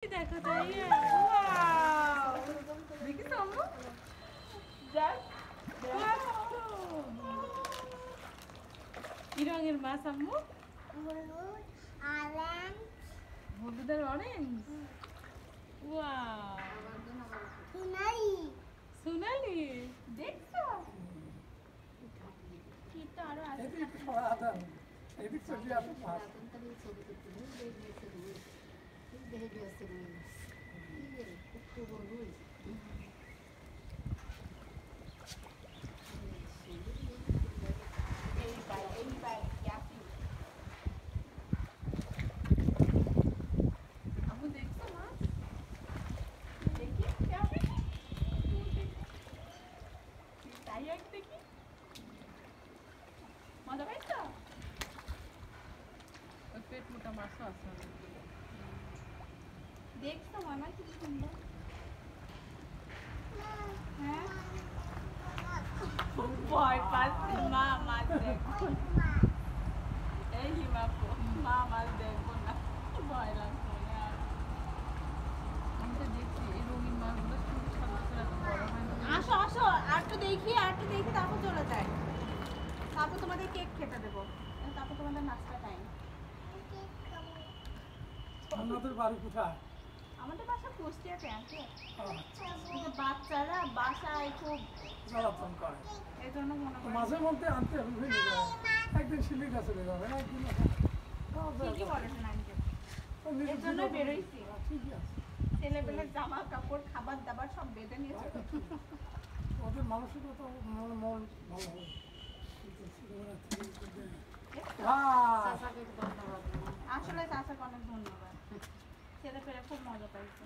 দেখো তাই ওয়াও দেখিস আম্মু যাক কি রঙের মাছ আম্মু হলুদ অরেঞ্জ হলুদ আর অরেঞ্জ ওয়াও সোনালি সোনালি দেখছো কি তো আরো আছে এদিক সরাদান এদিক ছবি আছে মাছ আম্মু দেখছো মাছ দেখি ক্যাপি তাই এক দেখি মজা পাইছো ওই পেট মোটা মাছও আছে দেখছো মামা কি সুন্দর হ্যাঁ ভয় পাচ্ছি মা মাছ দেখো এই হিমাপু মা মাছ দেখবো না ভয় লাগছে আর আমি তো দেখছি এই রঙিন মাছগুলো খুব সুন্দর করে এত বড় হয় না আসো আসো আর তো দেখি তারপর চলে যায় তারপর তোমাদের কেক খেতে দেবো তারপর তোমাদের নাস্তা টাইম আপনাদের বাড়ি কোথায়? আমাদের বাসা কুষ্টিয়াতে আছে আচ্ছা, কিন্তু বাচ্চারা বাসায় খুব জ্বালাতন করে এই জন্য মনে তো করে মাঝে মধ্যে আনতে হবে একদিন শিলির কাছে যাবে একদিন ঠিকই বলেছেন আন্টি এর জন্য বেরোইছি ঠিকই আছে ছেলেবেলের জামা কাপড় খাবার দাবার সব বেঁধে নিয়েছে ওদের মানসিকতা মন ভালো হবে আসলে চাচাকে অনেক ধন্যবাদ ছেলে পেলে খুব মজা পাইছে